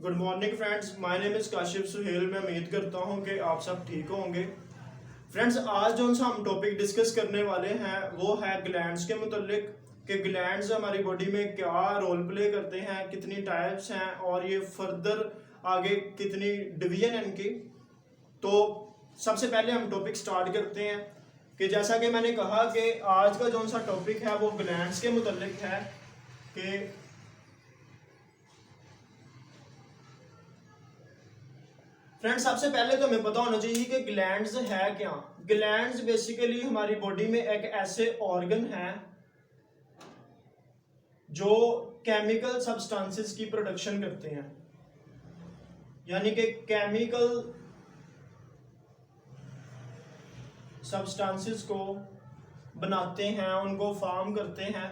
Good morning friends, my name is Kashif Suhail. मैं उम्मीद करता हूं कि आप सब ठीक होंगे। फ्रेंड्स, आज जो सा हम टॉपिक डिस्कस करने वाले हैं वो है ग्लैंड्स के मुतल्लिक कि ग्लैंड्स हमारी बॉडी में क्या रोल प्ले करते हैं, कितनी टाइप्स हैं और ये फर्दर आगे कितनी डिवीजन है इनकी। तो सबसे पहले हम टॉपिक स्टार्ट करते हैं कि जैसा कि मैंने कहा कि आज का जो सा टॉपिक है वो ग्लैंड्स के मुतल्लिक है कि फ्रेंड्स, सबसे पहले तो हमें पता होना चाहिए कि ग्लैंड्स है क्या। ग्लैंड्स बेसिकली हमारी बॉडी में एक ऐसे ऑर्गन है जो केमिकल सब्सटेंसेस की प्रोडक्शन करते हैं, यानी कि केमिकल सब्सटेंसेस को बनाते हैं, उनको फॉर्म करते हैं।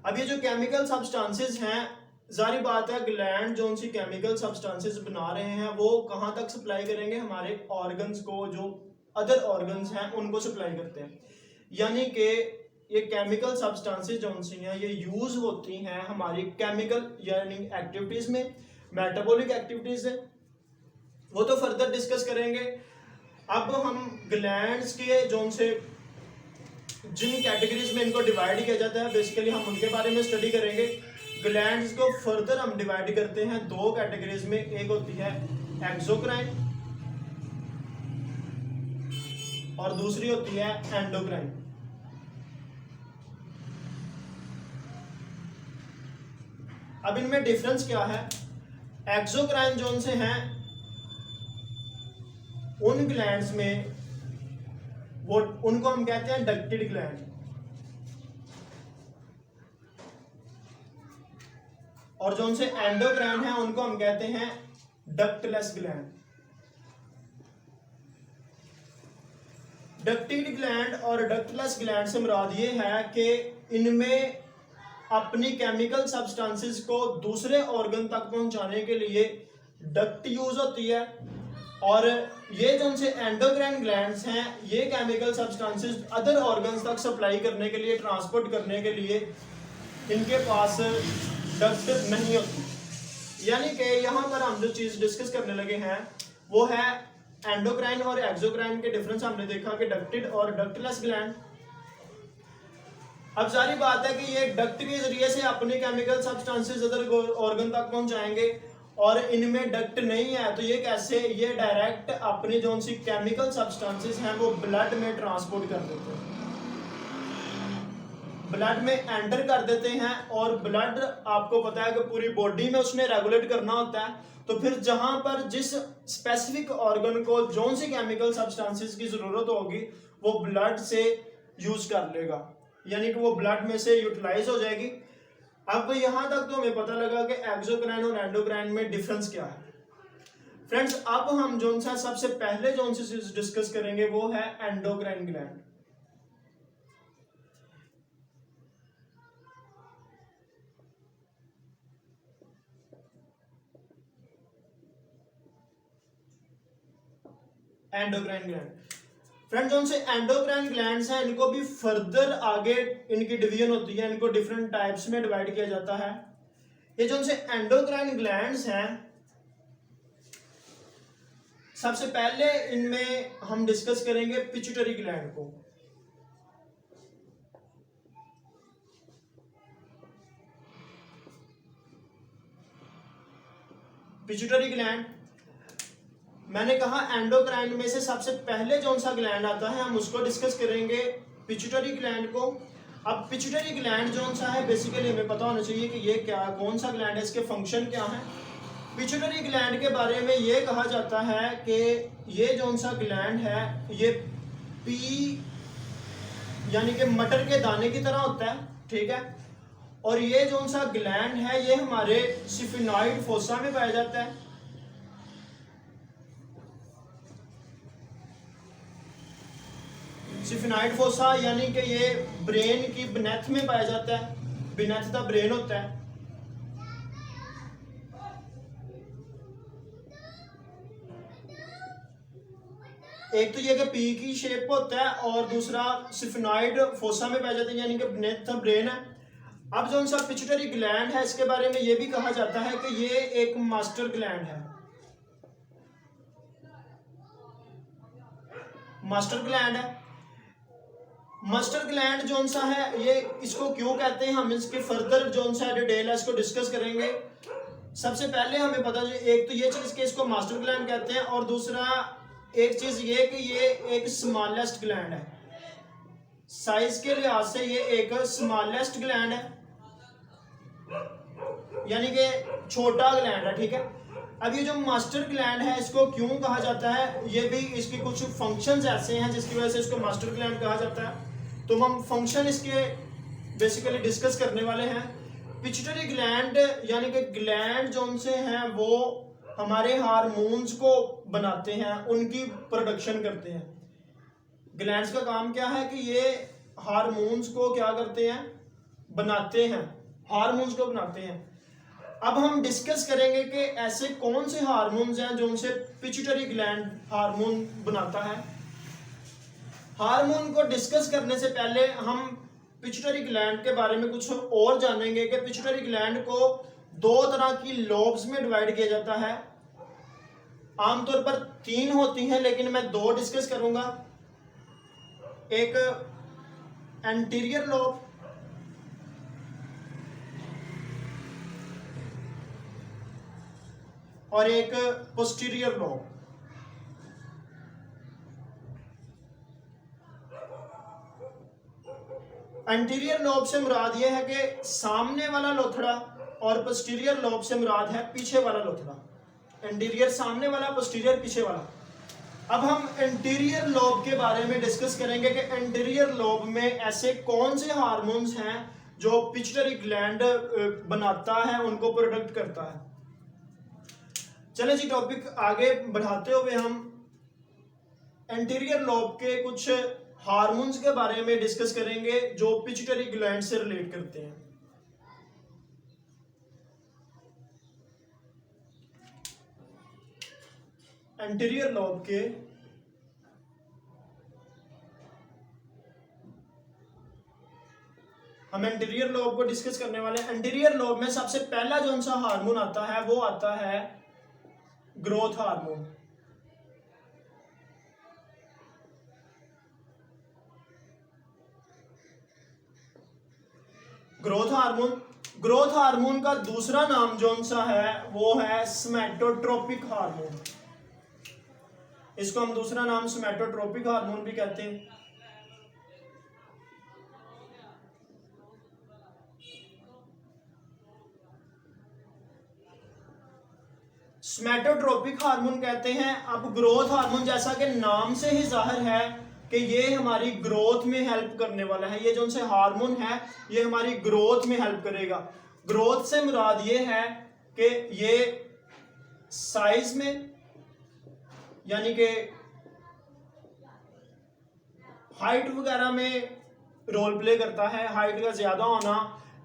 अब ये जो केमिकल सब्सटेंसेस हैं, जारी बात है ग्लैंड जो उनसी केमिकल सब्सटेंसेस बना रहे हैं वो कहाँ तक सप्लाई करेंगे, हमारे ऑर्गन्स को, जो अदर ऑर्गन्स हैं उनको सप्लाई करते हैं। यानी कि ये केमिकल सब्सटेंसेस जो उनसी हैं ये यूज होती हैं हमारी केमिकल यानी एक्टिविटीज में, मेटाबॉलिक एक्टिविटीज है, वो तो फर्दर डिस्कस करेंगे। अब हम ग्लैंड्स के जो उनसे जिन कैटेगरीज में इनको डिवाइड किया जाता है बेसिकली हम उनके बारे में स्टडी करेंगे। ग्लैंड्स को फर्दर हम डिवाइड करते हैं दो कैटेगरीज में, एक होती है एक्सोक्राइन और दूसरी होती है एंडोक्राइन। अब इनमें डिफरेंस क्या है? एक्सोक्राइन जोन से हैं उन ग्लैंड्स में वो उनको हम कहते हैं डक्टेड ग्लैंड, और जो उनसे एंडोक्राइन है उनको हम कहते हैं डक्टलेस ग्लैंड। डक्टेड ग्लैंड और डक्टलेस ग्लैंड से मुराद ये है कि इनमें अपनी केमिकल सब्सटेंसेस को दूसरे ऑर्गन तक पहुंचाने के लिए डक्ट यूज होती है, और ये जो उनसे एंडोक्राइन ग्लैंड्स हैं ये केमिकल सब्सटेंसेस अदर ऑर्गन्स तक सप्लाई करने के लिए, ट्रांसपोर्ट करने के लिए इनके पास डक्ट नहीं होती। यानी कि यहाँ पर हम जो चीज डिस्कस करने लगे हैं वो है एंडोक्राइन और एक्सोक्राइन के डिफरेंस। हमने देखा कि डक्टेड और डक्टलेस ग्लैंड। अब जारी बात है कि ये डक्ट के जरिए से अपने केमिकल सब्सटेंसेस अदर ऑर्गन तक पहुंचाएंगे, और इनमें डक्ट नहीं है तो ये कैसे, ये डायरेक्ट अपने जो सी केमिकल सब्सटेंसेस हैं वो ब्लड में ट्रांसपोर्ट कर देते हैं, ब्लड में एंटर कर देते हैं। और ब्लड आपको पता है कि पूरी बॉडी में उसने रेगुलेट करना होता है, तो फिर जहां पर जिस स्पेसिफिक ऑर्गन को जो सी केमिकल सब्सटेंसेस की जरूरत होगी वो ब्लड से यूज कर लेगा, यानी कि वो ब्लड में से यूटिलाइज हो जाएगी। अब यहां तक तो हमें पता लगा कि एक्सोक्राइन और एंडोक्राइन में डिफरेंस क्या है। फ्रेंड्स, अब हम जो सा सबसे पहले जो सी चीज डिस्कस करेंगे वो है endocrine gland. Endocrine gland, friend जो से एंडोक्राइन ग्लैंड्स हैं इनको भी फर्दर आगे इनकी डिवीजन होती है, इनको डिफरेंट टाइप्स में डिवाइड किया जाता है। ये जो से एंडोक्राइन ग्लैंड्स हैं सबसे पहले इनमें हम डिस्कस करेंगे पिट्यूटरी ग्लैंड को। पिट्यूटरी ग्लैंड मैंने कहा एंडोक्राइन में से सबसे पहले जो सा ग्लैंड आता है हम उसको डिस्कस करेंगे, पिट्यूटरी ग्लैंड को। अब पिट्यूटरी ग्लैंड जो सा है बेसिकली हमें पता होना चाहिए कि ये क्या, कौन सा ग्लैंड है, इसके फंक्शन क्या है। पिट्यूटरी ग्लैंड के बारे में ये कहा जाता है कि ये जो सा ग्लैंड है ये पी यानी कि मटर के दाने की तरह होता है, ठीक है। और ये जो सा ग्लैंड है ये हमारे सिफिनॉइड फोसा में पाया जाता है। सिफिनॉइड फोसा यानी कि ये ब्रेन की बिनेथ में पाया जाता है, बिनेथ द ब्रेन होता है। एक तो ये कि पी की शेप होता है और दूसरा सिफिनॉइड फोसा में पाया जाता है यानी कि बिनेथ द ब्रेन है। अब जो सा पिट्यूटरी ग्लैंड है इसके बारे में ये भी कहा जाता है कि ये एक मास्टर ग्लैंड है। मास्टर ग्लैंड है। मास्टर ग्लैंड जो सा है ये इसको क्यों कहते हैं, हम इसके फर्दर जो सा डिटेल है इसको डिस्कस करेंगे। सबसे पहले हमें पता चले, एक तो ये चीज कि इसको मास्टर ग्लैंड कहते हैं, और दूसरा एक चीज ये कि ये एक स्मॉलेस्ट ग्लैंड है। साइज के लिहाज से ये एक स्मॉलेस्ट ग्लैंड है, यानी कि छोटा ग्लैंड है, ठीक है। अब ये जो मास्टर ग्लैंड है इसको क्यों कहा जाता है, ये भी इसके कुछ फंक्शंस ऐसे हैं जिसकी वजह से इसको मास्टर ग्लैंड कहा जाता है। तो हम फंक्शन इसके बेसिकली डिस्कस करने वाले हैं। पिट्यूटरी ग्लैंड यानी कि ग्लैंड जो उनसे हैं वो हमारे हार्मोन्स को बनाते हैं, उनकी प्रोडक्शन करते हैं। ग्लैंड्स का काम क्या है कि ये हार्मोन्स को क्या करते हैं, बनाते हैं, हार्मोन्स को बनाते हैं। अब हम डिस्कस करेंगे कि ऐसे कौन से हार्मोन्स हैं जो उनसे पिट्यूटरी ग्लैंड हार्मोन बनाता है। हार्मोन को डिस्कस करने से पहले हम पिट्यूटरी ग्लैंड के बारे में कुछ और जानेंगे कि पिट्यूटरी ग्लैंड को दो तरह की लोब्स में डिवाइड किया जाता है। आमतौर पर 3 होती हैं, लेकिन मैं 2 डिस्कस करूंगा। एक एंटीरियर लोब और एक पोस्टीरियर लोब। एंटीरियर लोब से मुराद यह है कि सामने वाला लोथड़ा, और पोस्टीरियर लोब से मुराद है पीछे वाला लोथड़ा। एंटीरियर सामने वाला, पोस्टीरियर पीछे वाला। अब हम एंटीरियर लोब के बारे में डिस्कस करेंगे कि एंटीरियर लोब में ऐसे कौन से हार्मोन्स हैं जो पिट्यूटरी ग्लैंड बनाता है, उनको प्रोडक्ट करता है। चले जी, टॉपिक आगे बढ़ाते हुए हम एंटीरियर लोब के कुछ हार्मोन्स के बारे में डिस्कस करेंगे जो पिट्यूटरी ग्लैंड से रिलेट करते हैं। एंटीरियर लोब के हम एंटीरियर लोब को डिस्कस करने वाले हैं। एंटीरियर लोब में सबसे पहला जो सा हार्मोन आता है वो आता है ग्रोथ हार्मोन। ग्रोथ हार्मोन का दूसरा नाम जो सा है वो है सोमैटोट्रोपिक हार्मोन। इसको हम दूसरा नाम सोमैटोट्रोपिक हार्मोन भी कहते हैं। सोमैटोट्रोपिक हार्मोन कहते हैं। अब ग्रोथ हार्मोन जैसा कि नाम से ही जाहिर है कि ये हमारी ग्रोथ में हेल्प करने वाला है। ये जो उनसे हार्मोन है ये हमारी ग्रोथ में हेल्प करेगा। ग्रोथ से मुराद ये है कि ये साइज में, यानी कि हाइट वगैरह में रोल प्ले करता है। हाइट का ज्यादा होना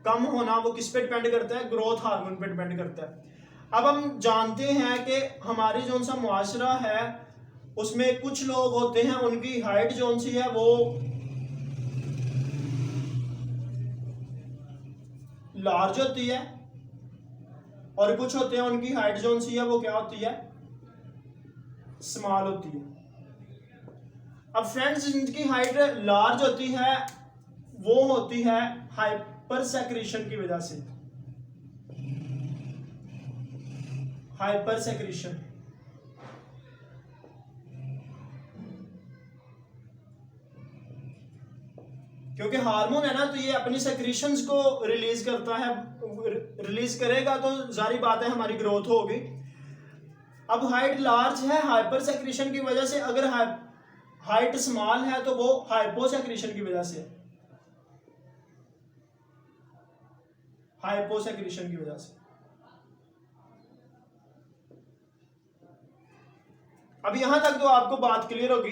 कम होना वो किस पे डिपेंड करता है, ग्रोथ हार्मोन पे डिपेंड करता है। अब हम जानते हैं कि हमारी जो सा मुआशरा है उसमें कुछ लोग होते हैं उनकी हाइट जो सी है वो लार्ज होती है, और कुछ होते हैं उनकी हाइट जो सी है वो क्या होती है, स्मॉल होती है। अब फ्रेंड्स, जिनकी हाइट लार्ज होती है वो होती है हाइपर सेक्रेशन की वजह से। हाइपर सेक्रेशन, क्योंकि हार्मोन है ना तो ये अपनी सेक्रेशंस को रिलीज करता है। रिलीज करेगा तो जारी बात है हमारी ग्रोथ होगी। अब हाइट लार्ज है हाइपर सेक्रेशन की वजह से, अगर हाइट स्मॉल है तो वो हाइपोसेक्रेशन की वजह से, हाइपोसेक्रेशन की वजह से। अब यहां तक तो आपको बात क्लियर होगी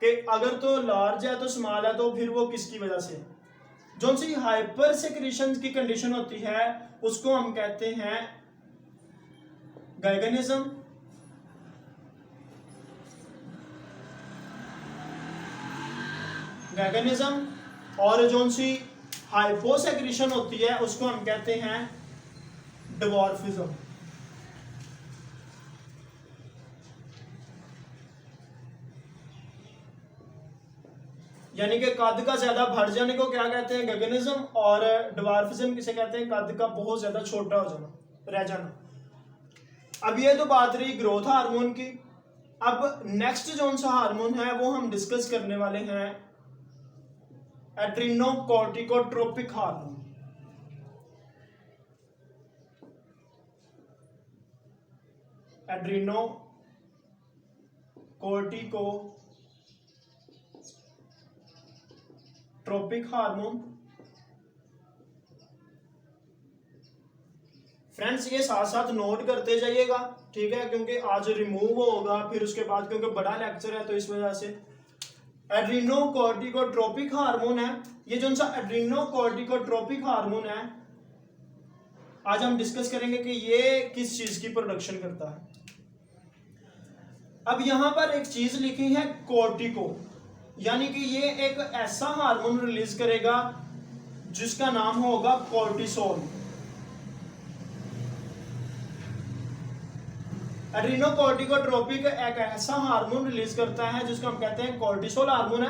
कि अगर तो लार्ज है तो स्मॉल है तो फिर वो किसकी वजह से। जो सी हाइपर सेक्रेशन की कंडीशन होती है उसको हम कहते हैं गाइगनिज्म। गाइगनिज्म और जो सी हाइपोसेक्रेशन होती है उसको हम कहते हैं डिवॉर्फिज्म। यानी कि कद का ज्यादा बढ़ जाने को क्या कहते हैं, गगनिज्म, और डिवार्फिज्म किसे कहते हैं, कद का बहुत ज्यादा छोटा हो जाना, रह जाना। अब ये तो बात रही ग्रोथ हार्मोन की। अब नेक्स्ट जो सा हार्मोन है वो हम डिस्कस करने वाले हैं एड्रीनोकोर्टिकोट्रोपिक हार्मोन। एड्रीनोकोर्टिकोट्रोपिक हार्मोन। फ्रेंड्स ये साथ साथ नोट करते जाइएगा, ठीक है, क्योंकि आज रिमूव होगा फिर उसके बाद, क्योंकि बड़ा लेक्चर है तो इस वजह से। एड्रीनोकोर्टिकोट्रोपिक हार्मोन है ये जो सा एड्रीनोकोर्टिकोट्रोपिक हार्मोन है, आज हम डिस्कस करेंगे कि ये किस चीज की प्रोडक्शन करता है। अब यहां पर एक चीज लिखी है कोर्टिको, यानी कि ये एक ऐसा हार्मोन रिलीज करेगा जिसका नाम होगा कोर्टिसोल। एड्रीनोकोर्टिकोट्रोपिक एक ऐसा हार्मोन रिलीज करता है जिसको हम कहते हैं कोर्टिसोल हार्मोन है।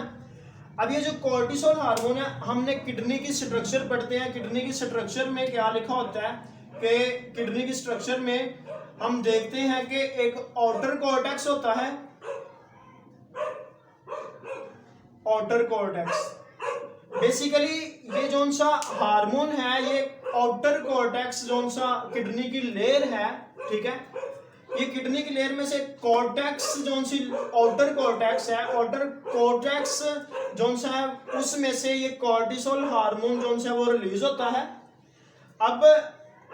अब ये जो कोर्टिसोल हार्मोन है, हमने किडनी की स्ट्रक्चर पढ़ते हैं, किडनी की स्ट्रक्चर में क्या लिखा होता है कि किडनी की स्ट्रक्चर में हम देखते हैं कि एक आउटर कॉर्टेक्स होता है, आउटर कॉर्टेक्स। बेसिकली ये जो सा हार्मोन है ये आउटर कॉर्टेक्स जो सा किडनी की लेयर है, ठीक है, ये किडनी की लेयर में से कॉर्टेक्स जो सी आउटर कॉर्टेक्स है, आउटर कॉर्टेक्स जो सा है उसमें से ये कॉर्टिसोल हार्मोन जो सा वो रिलीज होता है। अब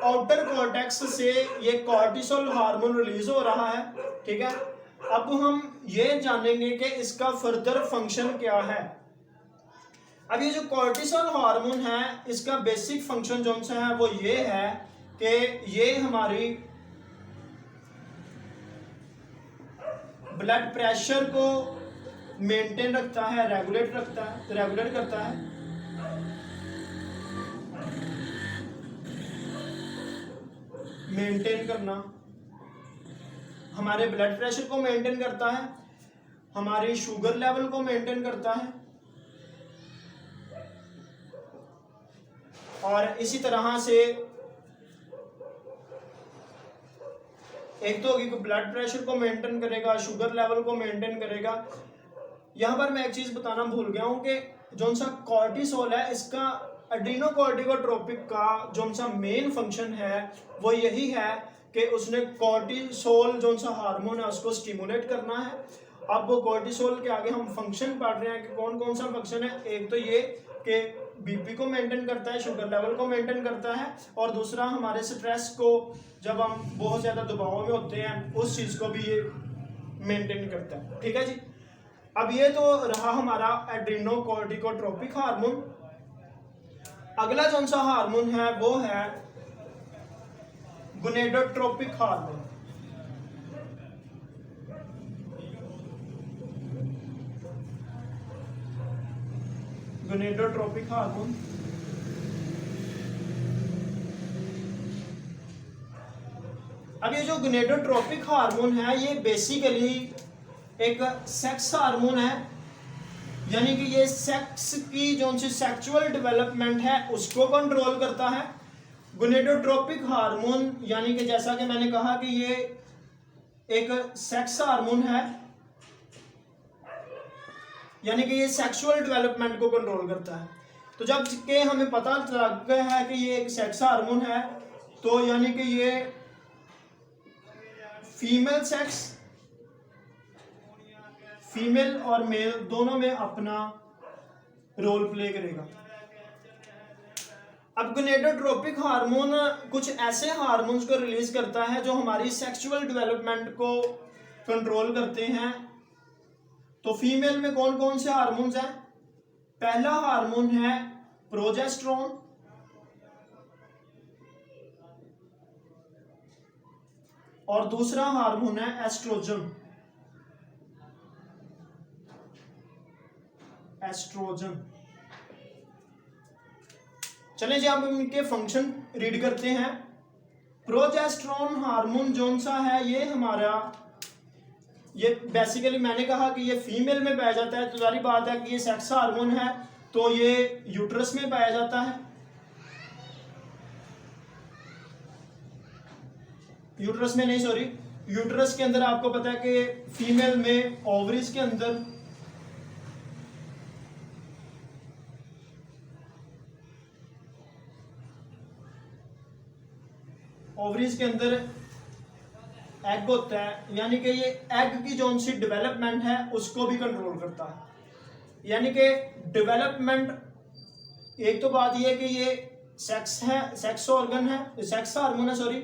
आउटर कॉर्टेक्स से ये कॉर्टिसोल हार्मोन रिलीज हो रहा है, ठीक है। अब हम ये जानेंगे कि इसका फर्दर फंक्शन क्या है। अब ये जो कॉर्टिसोल हार्मोन है इसका बेसिक फंक्शन जो सा है वो ये है कि ये हमारी ब्लड प्रेशर को मेंटेन रखता है, रेगुलेट करता है। मेंटेन करना, हमारे ब्लड प्रेशर को मेंटेन करता है, हमारी शुगर लेवल को मेंटेन करता है, और इसी तरह से एक तो होगी कि ब्लड प्रेशर को मेंटेन करेगा, शुगर लेवल को मेंटेन करेगा। यहां पर मैं एक चीज बताना भूल गया हूं कि जो सा कॉर्टिसोल है इसका एड्रीनोकोर्टिकोट्रोपिक का जो सा मेन फंक्शन है वो यही है कि उसने कॉर्टिसोल जो सा हार्मोन है उसको स्टिमुलेट करना है। अब वो कॉर्टिसोल के आगे हम फंक्शन पढ़ रहे हैं कि कौन कौन सा फंक्शन है। एक तो ये कि बीपी को मेंटेन करता है, शुगर लेवल को मेंटेन करता है, और दूसरा हमारे स्ट्रेस को, जब हम बहुत ज्यादा दबाव में होते हैं उस चीज को भी ये मेंटेन करता है, ठीक है जी। अब ये तो रहा हमारा एड्रीनोकोर्टिकोट्रोपिक हार्मोन। अगला जो सा हार्मोन है वो है गोनेडोट्रोपिक हार्मोन। गोनेडोट्रोपिक हार्मोन अब ये जो गोनेडोट्रोपिक हार्मोन है ये बेसिकली एक सेक्स हार्मोन है, यानी कि ये सेक्स की जो सी सेक्सुअल डेवलपमेंट है उसको कंट्रोल करता है। गोनेडोट्रोपिक हार्मोन यानी कि जैसा कि मैंने कहा कि ये एक सेक्स हार्मोन है, यानी कि ये सेक्सुअल डेवलपमेंट को कंट्रोल करता है। तो जब के हमें पता लग गया है कि ये एक सेक्स हार्मोन है तो यानी कि ये फीमेल सेक्स, फीमेल और मेल दोनों में अपना रोल प्ले करेगा। अब गोनेडोट्रोपिक हार्मोन कुछ ऐसे हार्मोन्स को रिलीज करता है जो हमारी सेक्सुअल डेवलपमेंट को कंट्रोल करते हैं। तो फीमेल में कौन कौन से हार्मोन्स हैं? पहला हार्मोन है प्रोजेस्टेरोन, और दूसरा हार्मोन है एस्ट्रोजन। एस्ट्रोजन चलें जी, अब हम इनके फंक्शन रीड करते हैं। प्रोजेस्टेरोन हार्मोन जोन सा है ये हमारा, ये बेसिकली मैंने कहा कि ये फीमेल में पाया जाता है, तो सारी बात है कि ये सेक्स हार्मोन है, तो ये यूट्रस में पाया जाता है। यूट्रस में नहीं, सॉरी, यूट्रस के अंदर आपको पता है कि फीमेल में ओवरीज के अंदर एग होता है, यानी कि ये एग की जो सी डेवलपमेंट है उसको भी कंट्रोल करता है। यानी कि डेवलपमेंट, एक तो बात ये है कि ये सेक्स है, सेक्स ऑर्गन है, सेक्स हार्मोन है, सॉरी,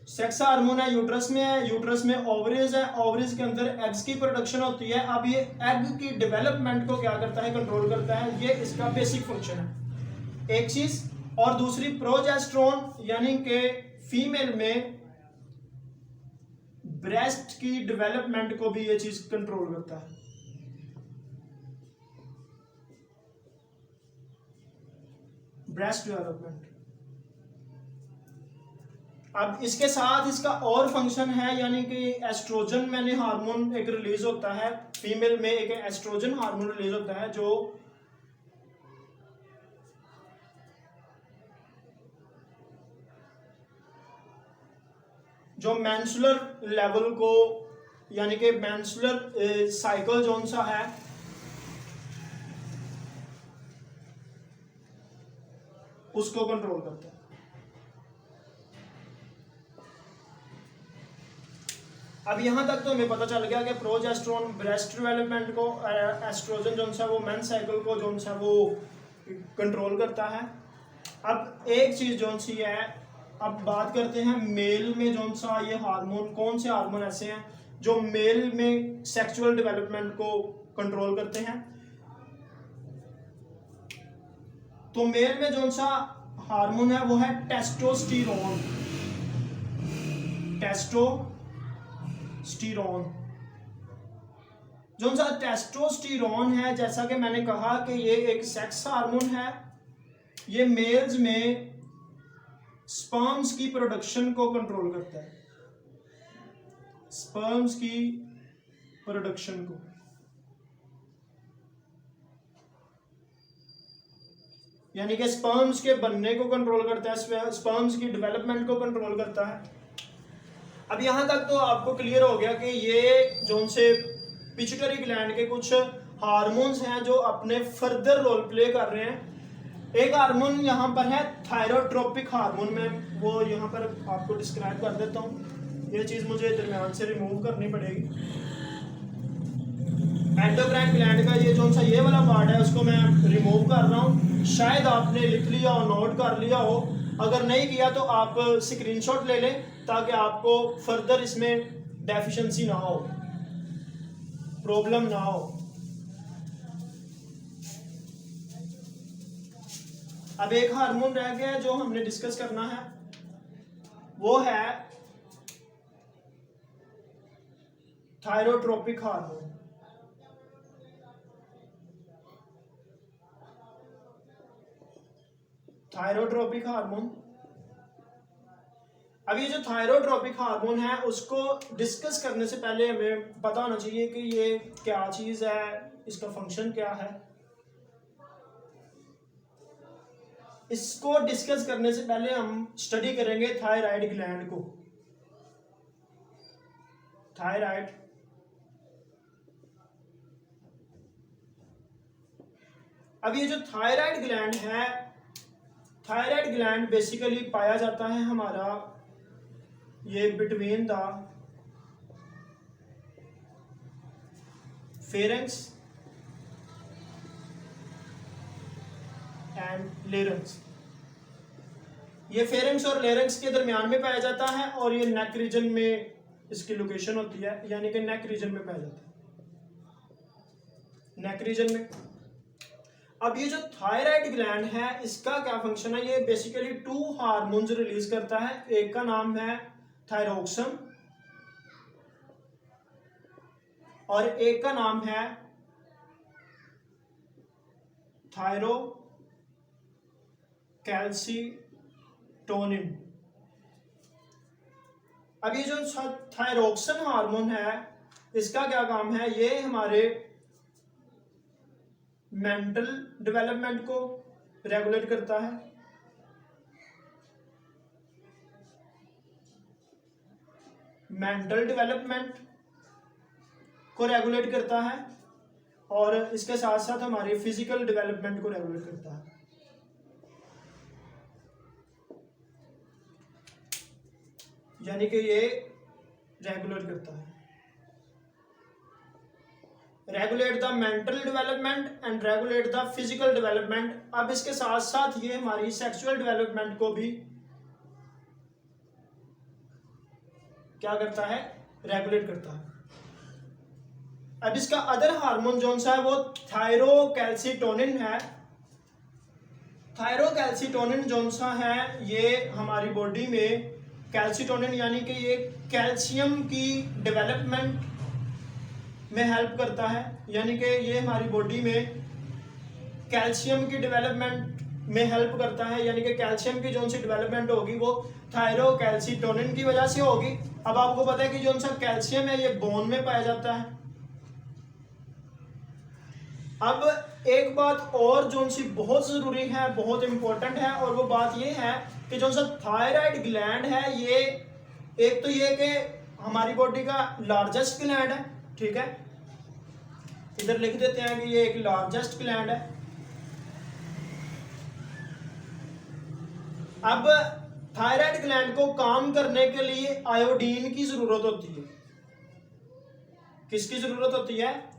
सेक्स हार्मोन है, यूट्रस में है, यूट्रस में ओवरीज है, ओवरीज के अंदर एग्स की प्रोडक्शन होती है। अब ये एग की डेवलपमेंट को क्या करता है, कंट्रोल करता है, ये इसका बेसिक फंक्शन है, एक चीज। और दूसरी प्रोजेस्टेरोन, यानी कि फीमेल में ब्रेस्ट की डेवलपमेंट को भी ये चीज कंट्रोल करता है। Breast development. अब इसके साथ इसका और फंक्शन है, यानी कि एस्ट्रोजन मैंने हार्मोन एक रिलीज होता है फीमेल में, एक एस्ट्रोजन हार्मोन रिलीज होता है जो मेंस्ट्रुअल लेवल को, यानी कि मेंस्ट्रुअल साइकिल जोन सा है उसको कंट्रोल करता है। अब यहां तक तो हमें पता चल गया कि प्रोजेस्टेरोन ब्रेस्ट डेवलपमेंट को, एस्ट्रोजन जोन सा वो मेन साइकिल को जोन सा वो कंट्रोल करता है। अब एक चीज जोन सी है, अब बात करते हैं मेल में जोन सा ये हार्मोन, कौन से हार्मोन ऐसे हैं जो मेल में सेक्सुअल डेवलपमेंट को कंट्रोल करते हैं। तो मेल में जोन सा हार्मोन है वो है टेस्टोस्टेरोन। टेस्टोस्टेरोन जोन सा टेस्टोस्टेरोन है, जैसा कि मैंने कहा कि ये एक सेक्स हार्मोन है, ये मेल्स में स्पर्म्स की प्रोडक्शन को कंट्रोल करता है, स्पर्म्स की प्रोडक्शन को। यानी कि स्पर्म्स के बनने को कंट्रोल करता है, स्पर्म्स की डेवलपमेंट को कंट्रोल करता है। अब यहां तक तो आपको क्लियर हो गया कि ये जोन से पिट्यूटरी ग्लैंड के कुछ हार्मोन्स हैं जो अपने फर्दर रोल प्ले कर रहे हैं। एक हार्मोन यहाँ पर है थायरोट्रोपिक हार्मोन, में वो यहाँ पर आपको डिस्क्राइब कर देता हूँ, ये चीज मुझे दरमियान से रिमूव करनी पड़ेगी। एंडोक्राइन ग्लैंड का ये जो सा ये वाला पार्ट है उसको मैं रिमूव कर रहा हूँ, शायद आपने लिख लिया हो, नोट कर लिया हो, अगर नहीं किया तो आप स्क्रीनशॉट ले लें ताकि आपको फर्दर इसमें डेफिशिएंसी ना हो, प्रॉब्लम ना हो। अब एक हार्मोन रह गया है जो हमने डिस्कस करना है, वो है थायरोट्रोपिक हार्मोन। थायरोट्रोपिक हार्मोन, अब ये जो थायरोट्रोपिक हार्मोन है उसको डिस्कस करने से पहले हमें पता होना चाहिए कि ये क्या चीज है, इसका फंक्शन क्या है। इसको डिस्कस करने से पहले हम स्टडी करेंगे थायराइड ग्लैंड को। थायराइड, अब ये जो थायराइड ग्लैंड है, थायराइड ग्लैंड बेसिकली पाया जाता है हमारा ये between the pharynx and larynx. ये फेरेंक्स और लेरेंक्स के दरमियान में पाया जाता है और ये नेक रीजन में इसकी लोकेशन होती है, यानी कि नेक रीजन में पाया जाता है, नेक रीजन में। अब ये जो थायराइड ग्लैंड है इसका क्या फंक्शन है, ये बेसिकली 2 हार्मोन्स रिलीज करता है, एक का नाम है थायरोक्सिन और एक का नाम है थायरोस्टेरोन। कैल्सीटोनिन। अब ये जो थायरोक्सिन हार्मोन है इसका क्या काम है, ये हमारे मेंटल डेवलपमेंट को रेगुलेट करता है, मेंटल डेवलपमेंट को रेगुलेट करता है और इसके साथ साथ हमारी फिजिकल डेवलपमेंट को रेगुलेट करता है। यानी कि ये रेगुलेट करता है, regulate the mental development and regulate the physical development. अब इसके साथ साथ ये हमारी सेक्सुअल डेवलपमेंट को भी क्या करता है, रेगुलेट करता है। अब इसका अदर हार्मोन जो सा है वो थायरोकैल्सीटोनिन है। थायरोकैल्सीटोनिन जो सा है ये हमारी बॉडी में कैल्सीटोनिन यानी कि ये कैल्शियम की डेवलपमेंट में हेल्प करता है, यानी कि ये हमारी बॉडी में कैल्शियम की डेवलपमेंट में हेल्प करता है, यानी कि कैल्शियम की जो सी डेवलपमेंट होगी वो थायरोकैल्सीटोनिन की वजह से होगी। अब आपको पता है कि जो सा कैल्शियम है ये बोन में पाया जाता है। अब एक बात और जो सी बहुत जरूरी है, बहुत इंपॉर्टेंट है, और वो बात ये है कि जो सा थायराइड ग्लैंड है ये एक तो ये कि हमारी बॉडी का लार्जेस्ट ग्लैंड है, ठीक है, इधर लिख देते हैं कि ये एक लार्जेस्ट ग्लैंड है। अब थायराइड ग्लैंड को काम करने के लिए आयोडीन की जरूरत होती है। किसकी जरूरत होती है,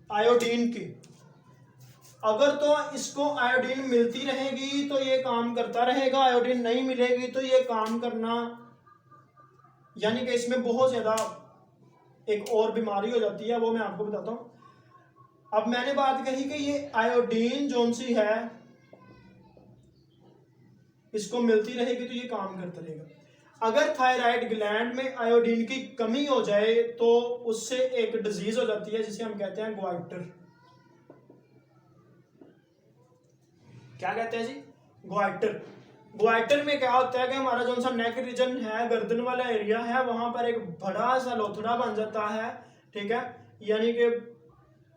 आयोडीन की। अगर तो इसको आयोडीन मिलती रहेगी तो ये काम करता रहेगा, आयोडीन नहीं मिलेगी तो ये काम करना, यानी कि इसमें बहुत ज्यादा एक और बीमारी हो जाती है, वो मैं आपको बताता हूं। अब मैंने बात कही कि ये आयोडीन जोन सी है इसको मिलती रहेगी तो ये काम करता रहेगा। अगर थायराइड ग्लैंड में आयोडीन की कमी हो जाए तो उससे एक डिजीज हो जाती है जिसे हम कहते हैं ग्वाइटर। क्या कहते हैं जी, ग्वाइटर। ग्वाइटर में क्या होता है कि हमारा जो सा नेक रीजन है, गर्दन वाला एरिया है, वहां पर एक बड़ा सा लोथड़ा बन जाता है, ठीक है, यानी कि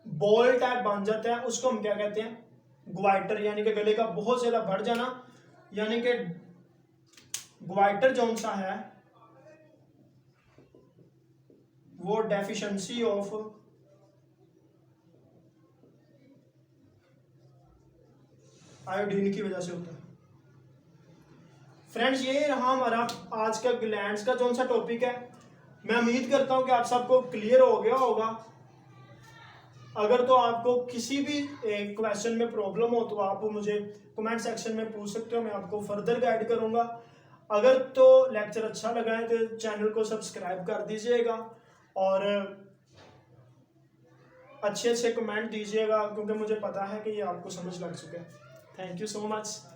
बॉल टाइप बन जाता है, उसको हम क्या कहते हैं, ग्वाइटर। यानी कि गले का बहुत ज्यादा बढ़ जाना, यानी कि ग्वाइटर जो सा है वो डेफिशिएंसी ऑफ आयोडीन की वजह से होता है। फ्रेंड्स, ये रहा हमारा आज का ग्लैंड्स का जो सा टॉपिक है। मैं उम्मीद करता हूं कि आप सबको क्लियर हो गया होगा। अगर तो आपको किसी भी क्वेश्चन में प्रॉब्लम हो तो आप मुझे कमेंट सेक्शन में पूछ सकते हो, मैं आपको फर्दर गाइड करूंगा। अगर तो लेक्चर अच्छा लगा है तो चैनल को सब्सक्राइब कर दीजिएगा और अच्छे अच्छे कमेंट दीजिएगा, क्योंकि मुझे पता है कि ये आपको समझ लग चुका है। Thank you so much.